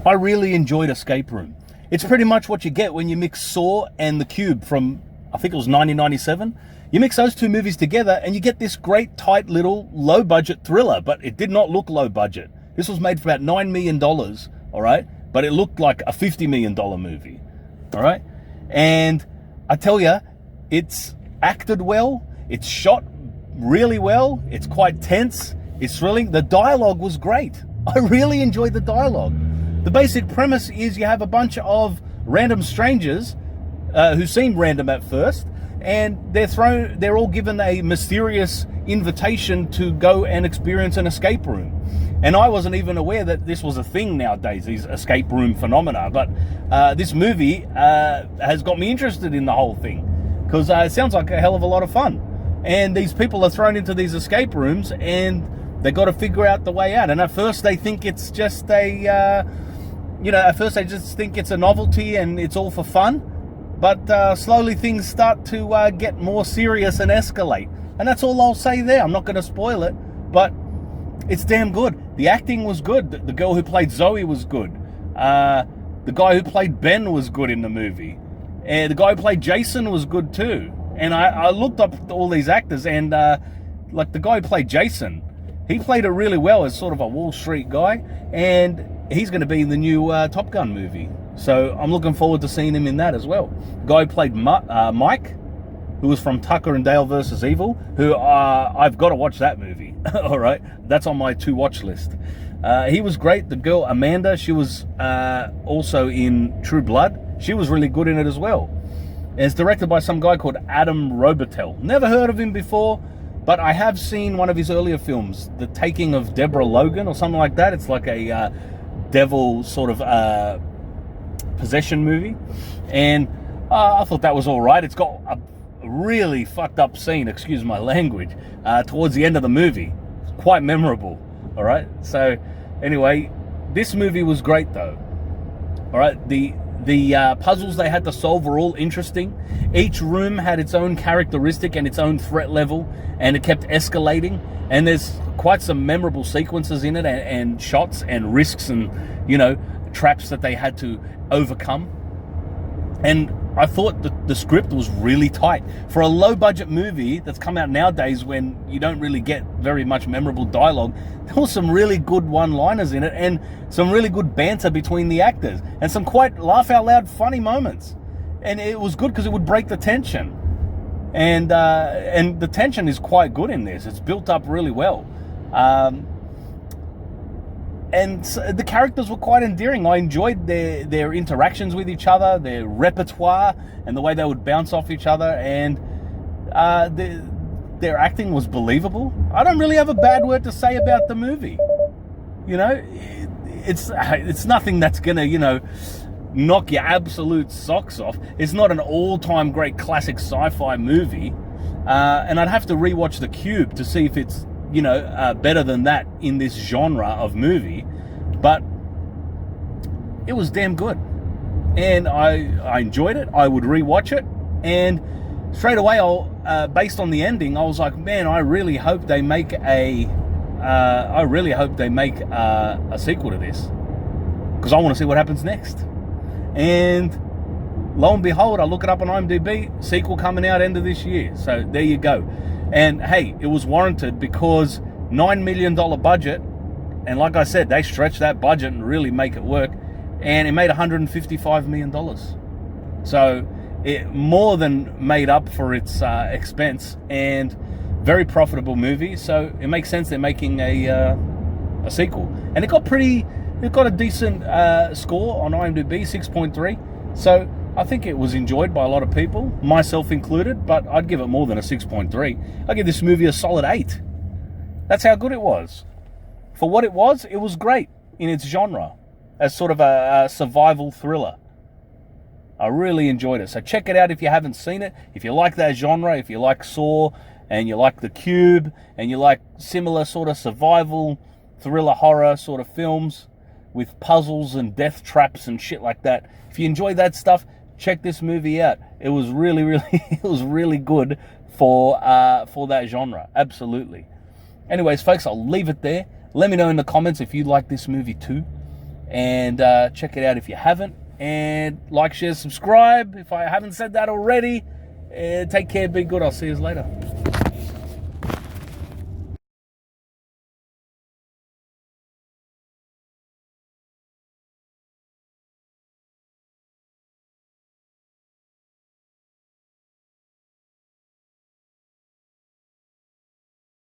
I really enjoyed Escape Room. It's pretty much what you get when you mix Saw and The Cube from, I think it was 1997. You mix those two movies together and you get this great, tight little low-budget thriller, but it did not look low-budget. This was made for about $9 million, all right? But it looked like a $50 million movie, all right? And I tell you, it's acted well, it's shot really well, it's quite tense, it's thrilling. The dialogue was great. I really enjoyed the dialogue. The basic premise is you have a bunch of random strangers who seem random at first, and they're all given a mysterious invitation to go and experience an escape room. And I wasn't even aware that this was a thing nowadays, these escape room phenomena. But this movie has got me interested in the whole thing, because it sounds like a hell of a lot of fun. And these people are thrown into these escape rooms and they got to figure out the way out. And at first they think it's just at first they just think it's a novelty and it's all for fun. But slowly things start to get more serious and escalate. And that's all I'll say there. I'm not going to spoil it, but it's damn good. The acting was good. The girl who played Zoe was good. The guy who played Ben was good in the movie. And the guy who played Jason was good too. And I looked up all these actors, and like the guy who played Jason, he played it really well as sort of a Wall Street guy. And he's going to be in the new Top Gun movie. So I'm looking forward to seeing him in that as well. The guy who played Mike, who was from Tucker and Dale vs. Evil, who I've got to watch that movie. All right, that's on my to-watch list. He was great. The girl, Amanda, she was also in True Blood. She was really good in it as well. And it's directed by some guy called Adam Robitel. Never heard of him before, but I have seen one of his earlier films, The Taking of Deborah Logan or something like that. It's like a devil sort of possession movie. And I thought that was all right. It's got a really fucked up scene, excuse my language, towards the end of the movie. It's quite memorable, all right? So anyway, this movie was great though, all right? The puzzles they had to solve were all interesting. Each room had its own characteristic and its own threat level, and it kept escalating. And there's quite some memorable sequences in it, and shots and risks and, traps that they had to overcome. And I thought the script was really tight. For a low-budget movie that's come out nowadays when you don't really get very much memorable dialogue, there was some really good one-liners in it and some really good banter between the actors and some quite laugh-out-loud funny moments. And it was good because it would break the tension. And the tension is quite good in this. It's built up really well. And the characters were quite endearing. I enjoyed their interactions with each other, their repertoire, and the way they would bounce off each other. And their acting was believable. I don't really have a bad word to say about the movie. It's nothing that's gonna, knock your absolute socks off. It's not an all-time great classic sci-fi movie. And I'd have to rewatch The Cube to see if it's better than that in this genre of movie, but it was damn good, and I enjoyed it. I would rewatch it, and straight away, based on the ending, I was like, man, I really hope they make a sequel to this, because I want to see what happens next. And lo and behold, I look it up on IMDb, sequel coming out end of this year. So there you go. And hey, it was warranted because $9 million budget, and like I said, they stretched that budget and really make it work, and it made $155 million. So it more than made up for its expense, and very profitable movie. So it makes sense they're making a sequel, and it got a decent score on IMDb, 6.3. So I think it was enjoyed by a lot of people, myself included, but I'd give it more than a 6.3. I'd give this movie a solid 8. That's how good it was. For what it was great in its genre, as sort of a survival thriller. I really enjoyed it. So check it out if you haven't seen it. If you like that genre, if you like Saw, and you like The Cube, and you like similar sort of survival, thriller, horror sort of films with puzzles and death traps and shit like that. If you enjoy that stuff, check this movie out. It was really, it was really good for that genre. Absolutely. Anyways, folks, I'll leave it there. Let me know in the comments if you like this movie too. And check it out if you haven't. And like, share, subscribe if I haven't said that already. And take care, be good. I'll see you later.